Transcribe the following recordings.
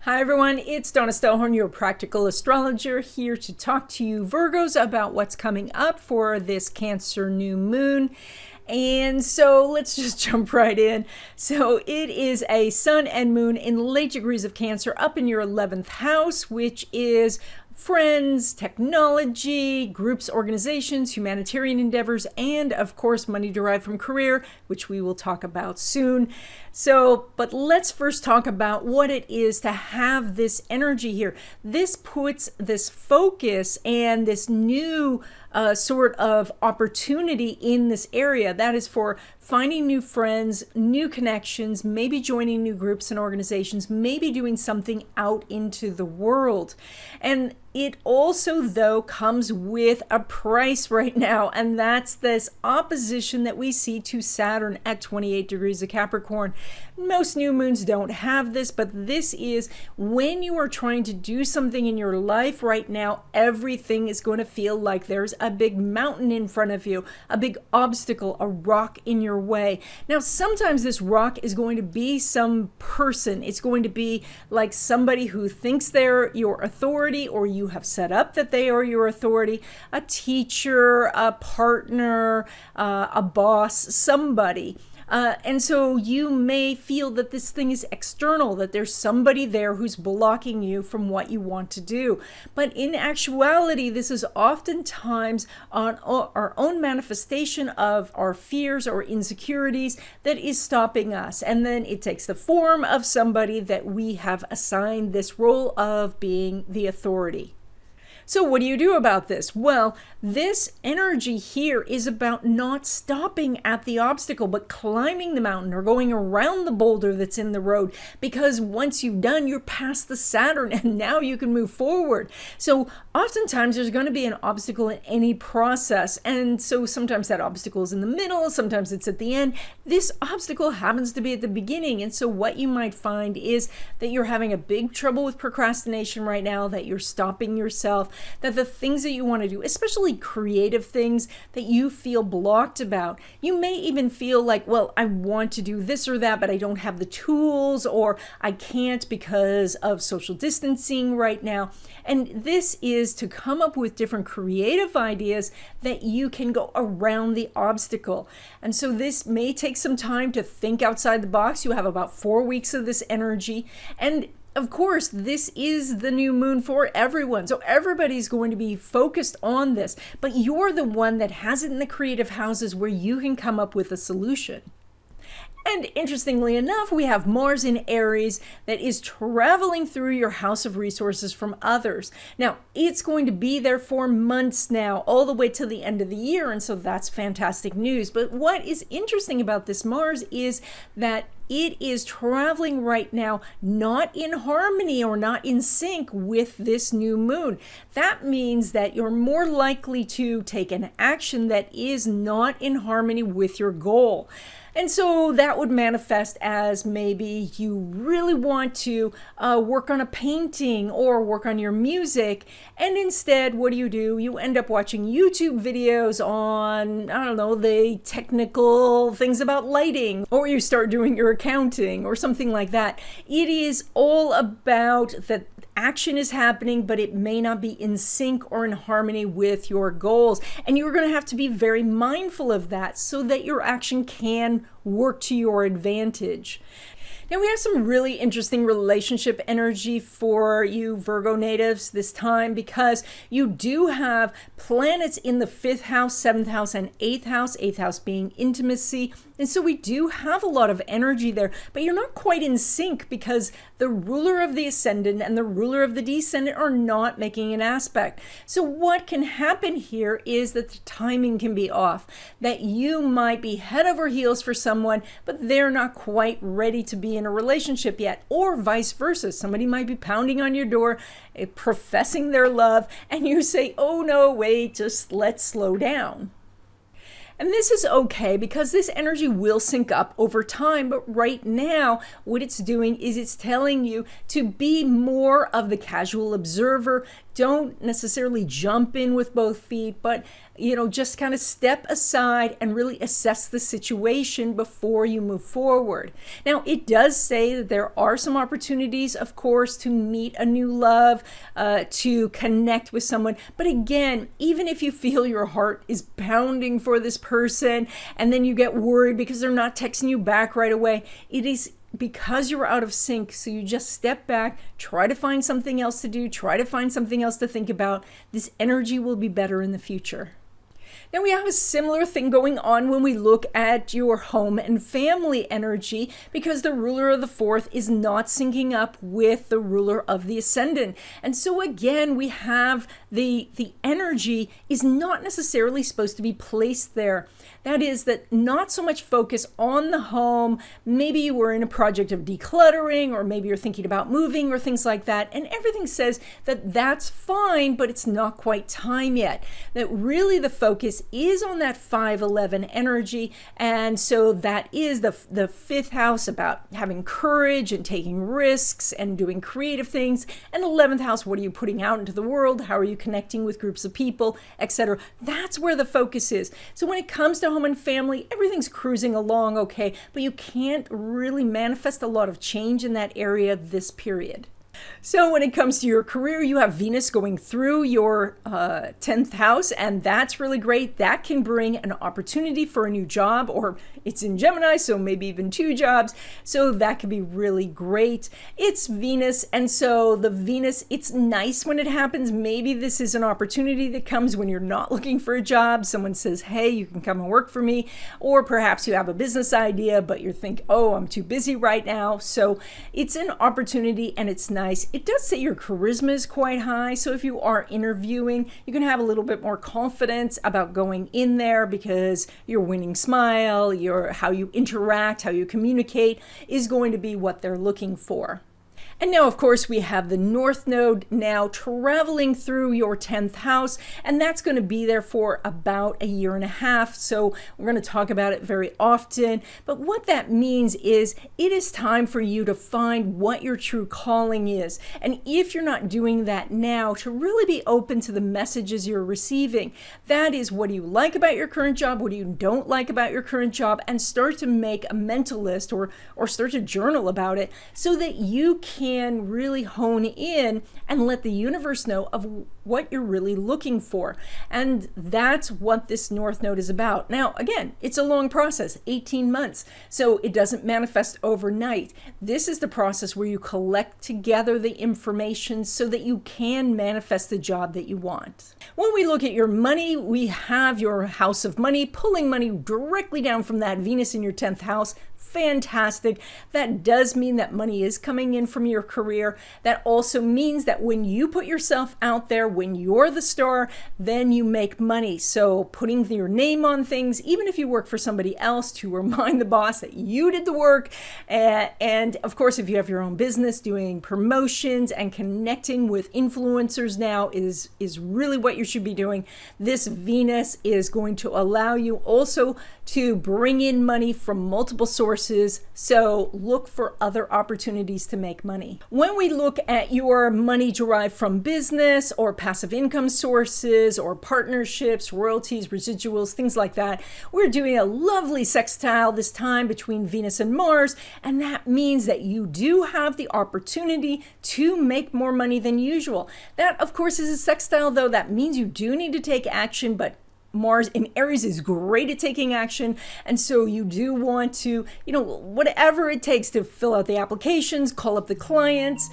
Hi everyone, it's Donna Stellhorn, your practical astrologer, here to talk to you Virgos about what's coming up for this Cancer new moon. And so let's just jump right in. So it is a sun and moon in late degrees of Cancer up in your 11th house, which is friends, technology, groups, organizations, humanitarian endeavors, and of course money derived from career, which we will talk about soon. But let's first talk about what it is to have this energy here. This puts this focus and this new sort of opportunity in this area. That is for finding new friends, new connections, maybe joining new groups and organizations, maybe doing something out into the world. And it also, though, comes with a price right now, and that's this opposition that we see to Saturn at 28 degrees of Capricorn. Most new moons don't have this, but this is when you are trying to do something in your life right now, everything is going to feel like there's a big mountain in front of you, a big obstacle, a rock in your way. Now, sometimes this rock is going to be some person. It's going to be like somebody who thinks they're your authority, or you have set up that they are your authority, a teacher, a partner, a boss, somebody. And so you may feel that this thing is external, that there's somebody there who's blocking you from what you want to do. But in actuality, this is oftentimes on our own manifestation of our fears or insecurities that is stopping us. And then it takes the form of somebody that we have assigned this role of being the authority. So what do you do about this? Well, this energy here is about not stopping at the obstacle, but climbing the mountain or going around the boulder that's in the road, because once you've done, you're past the Saturn and now you can move forward. So oftentimes there's going to be an obstacle in any process. And so sometimes that obstacle is in the middle, sometimes it's at the end. This obstacle happens to be at the beginning. And so what you might find is that you're having a big trouble with procrastination right now, that you're stopping yourself, that the things that you want to do, especially creative things that you feel blocked about, you may even feel like, well, I want to do this or that, but I don't have the tools, or I can't because of social distancing right now. And this is to come up with different creative ideas that you can go around the obstacle. And so this may take some time to think outside the box. You have about 4 weeks of this energy, and of course, this is the new moon for everyone. So everybody's going to be focused on this, but you're the one that has it in the creative houses where you can come up with a solution. And interestingly enough, we have Mars in Aries that is traveling through your house of resources from others. Now, it's going to be there for months now, all the way till the end of the year. And so that's fantastic news. But what is interesting about this Mars is that it is traveling right now not in harmony or not in sync with this new moon. That means that you're more likely to take an action that is not in harmony with your goal. And so that would manifest as maybe you really want to work on a painting or work on your music. And instead, what do? You end up watching YouTube videos on, I don't know, the technical things about lighting, or you start doing your accounting or something like that. It is all about that action is happening, but it may not be in sync or in harmony with your goals. And you're going to have to be very mindful of that so that your action can work to your advantage. Now, we have some really interesting relationship energy for you Virgo natives this time, because you do have planets in the 5th house, 7th house, and 8th house, 8th house being intimacy. And so we do have a lot of energy there, but you're not quite in sync because the ruler of the ascendant and the ruler of the descendant are not making an aspect. So what can happen here is that the timing can be off, that you might be head over heels for someone, but they're not quite ready to be in a relationship yet, or vice versa. Somebody might be pounding on your door, professing their love, and you say, oh no, wait, just let's slow down. And this is okay because this energy will sync up over time. But right now, what it's doing is it's telling you to be more of the casual observer. Don't necessarily jump in with both feet, but just kind of step aside and really assess the situation before you move forward. Now, it does say that there are some opportunities, of course, to meet a new love, to connect with someone. But again, even if you feel your heart is pounding for this person and then you get worried because they're not texting you back right away, it is because you're out of sync. So you just step back, try to find something else to do, try to find something else to think about. This energy will be better in the future. Now, we have a similar thing going on when we look at your home and family energy, because the ruler of the fourth is not syncing up with the ruler of the ascendant. And so again, we have the energy is not necessarily supposed to be placed there. That is, that not so much focus on the home. Maybe you were in a project of decluttering, or maybe you're thinking about moving or things like that. And everything says that that's fine, but it's not quite time yet. That really the focus is on that 5-11 energy. And so that is the fifth house, about having courage and taking risks and doing creative things. And 11th house, what are you putting out into the world? How are you connecting with groups of people, etc.? That's where the focus is. So when it comes to home and family, everything's cruising along okay, but you can't really manifest a lot of change in that area this period. So when it comes to your career, you have Venus going through your 10th house, and that's really great. That can bring an opportunity for a new job, or it's in Gemini, so maybe even 2 jobs. So that could be really great. It's Venus, and so the Venus, it's nice when it happens. Maybe this is an opportunity that comes when you're not looking for a job. Someone says, hey, you can come and work for me. Or perhaps you have a business idea, but you think, oh, I'm too busy right now. So it's an opportunity, and it's nice. It does say your charisma is quite high, so if you are interviewing, you can have a little bit more confidence about going in there, because your winning smile, how you interact, how you communicate is going to be what they're looking for. And now, of course, we have the North Node now traveling through your 10th house, and that's going to be there for about a year and a half. So we're going to talk about it very often. But what that means is it is time for you to find what your true calling is. And if you're not doing that now, to really be open to the messages you're receiving. That is, what do you like about your current job? What do you don't like about your current job? And start to make a mental list, or start to journal about it, so that you can really hone in and let the universe know of what you're really looking for. And that's what this North Node is about. Now, again, it's a long process, 18 months. So it doesn't manifest overnight. This is the process where you collect together the information so that you can manifest the job that you want. When we look at your money, we have your house of money, pulling money directly down from that Venus in your 10th house. Fantastic. That does mean that money is coming in from your career. That also means that when you put yourself out there, when you're the star, then you make money. So putting your name on things, even if you work for somebody else, to remind the boss that you did the work. And of course, if you have your own business, doing promotions and connecting with influencers now is really what you should be doing. This Venus is going to allow you also to bring in money from multiple sources. So look for other opportunities to make money. When we look at your money derived from business or passive income sources or partnerships, royalties, residuals, things like that, we're doing a lovely sextile this time between Venus and Mars. And that means that you do have the opportunity to make more money than usual. That, of course, is a sextile, though. That means you do need to take action, but Mars in Aries is great at taking action. And so you do want to, whatever it takes to fill out the applications, call up the clients,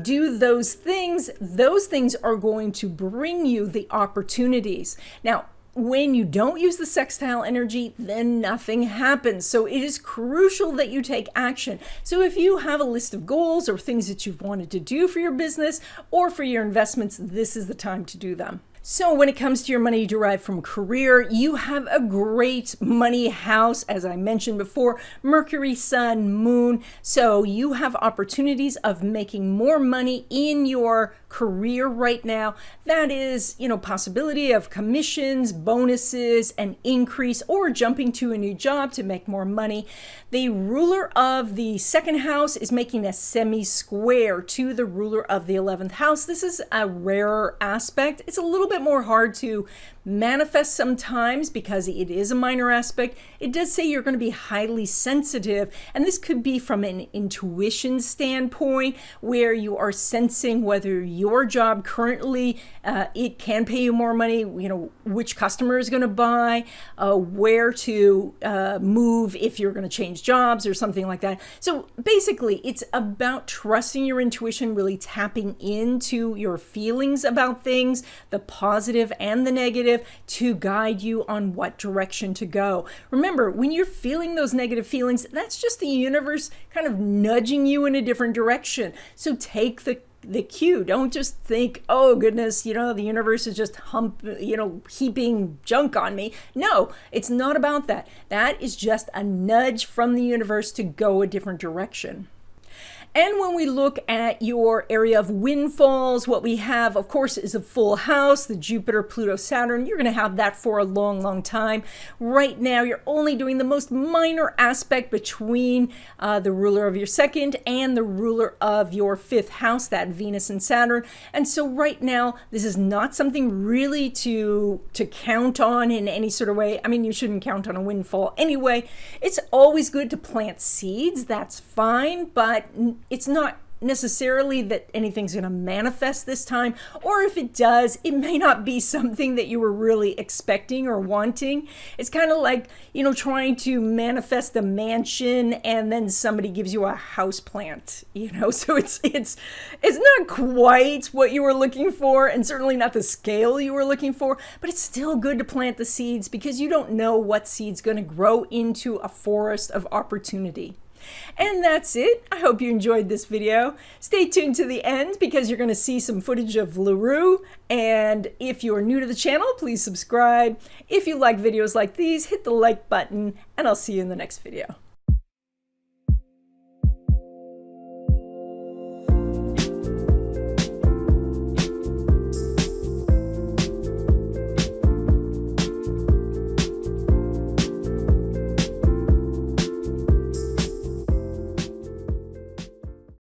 do those things. Those things are going to bring you the opportunities. Now, when you don't use the sextile energy, then nothing happens. So it is crucial that you take action. So if you have a list of goals or things that you've wanted to do for your business or for your investments, this is the time to do them. So when it comes to your money derived from career, you have a great money house, as I mentioned before, Mercury, Sun, Moon. So you have opportunities of making more money in your career right now. That is, possibility of commissions, bonuses, an increase, or jumping to a new job to make more money. The ruler of the second house is making a semi-square to the ruler of the 11th house. This is a rarer aspect. It's a little bit more hard to manifest sometimes because it is a minor aspect. It does say you're going to be highly sensitive, and this could be from an intuition standpoint where you are sensing whether your job currently it can pay you more money, which customer is going to buy, where to move if you're going to change jobs or something like that. So basically it's about trusting your intuition, really tapping into your feelings about things, the positive and the negative, to guide you on what direction to go. Remember, when you're feeling those negative feelings, that's just the universe kind of nudging you in a different direction. So take the cue. Don't just think, oh goodness, the universe is just heaping junk on me. No, it's not about that. That is just a nudge from the universe to go a different direction. And when we look at your area of windfalls, what we have, of course, is a full house, the Jupiter, Pluto, Saturn. You're going to have that for a long, long time. Right now, you're only doing the most minor aspect between the ruler of your second and the ruler of your fifth house, that Venus and Saturn. And so right now, this is not something really to count on in any sort of way. I mean, you shouldn't count on a windfall anyway. It's always good to plant seeds. That's fine, but it's not necessarily that anything's going to manifest this time, or if it does, it may not be something that you were really expecting or wanting. It's kind of like, trying to manifest the mansion and then somebody gives you a house plant, so it's not quite what you were looking for, and certainly not the scale you were looking for, but it's still good to plant the seeds because you don't know what seed's going to grow into a forest of opportunity. And that's it. I hope you enjoyed this video. Stay tuned to the end because you're going to see some footage of LaRue. And if you're new to the channel, please subscribe. If you like videos like these, hit the like button, and I'll see you in the next video.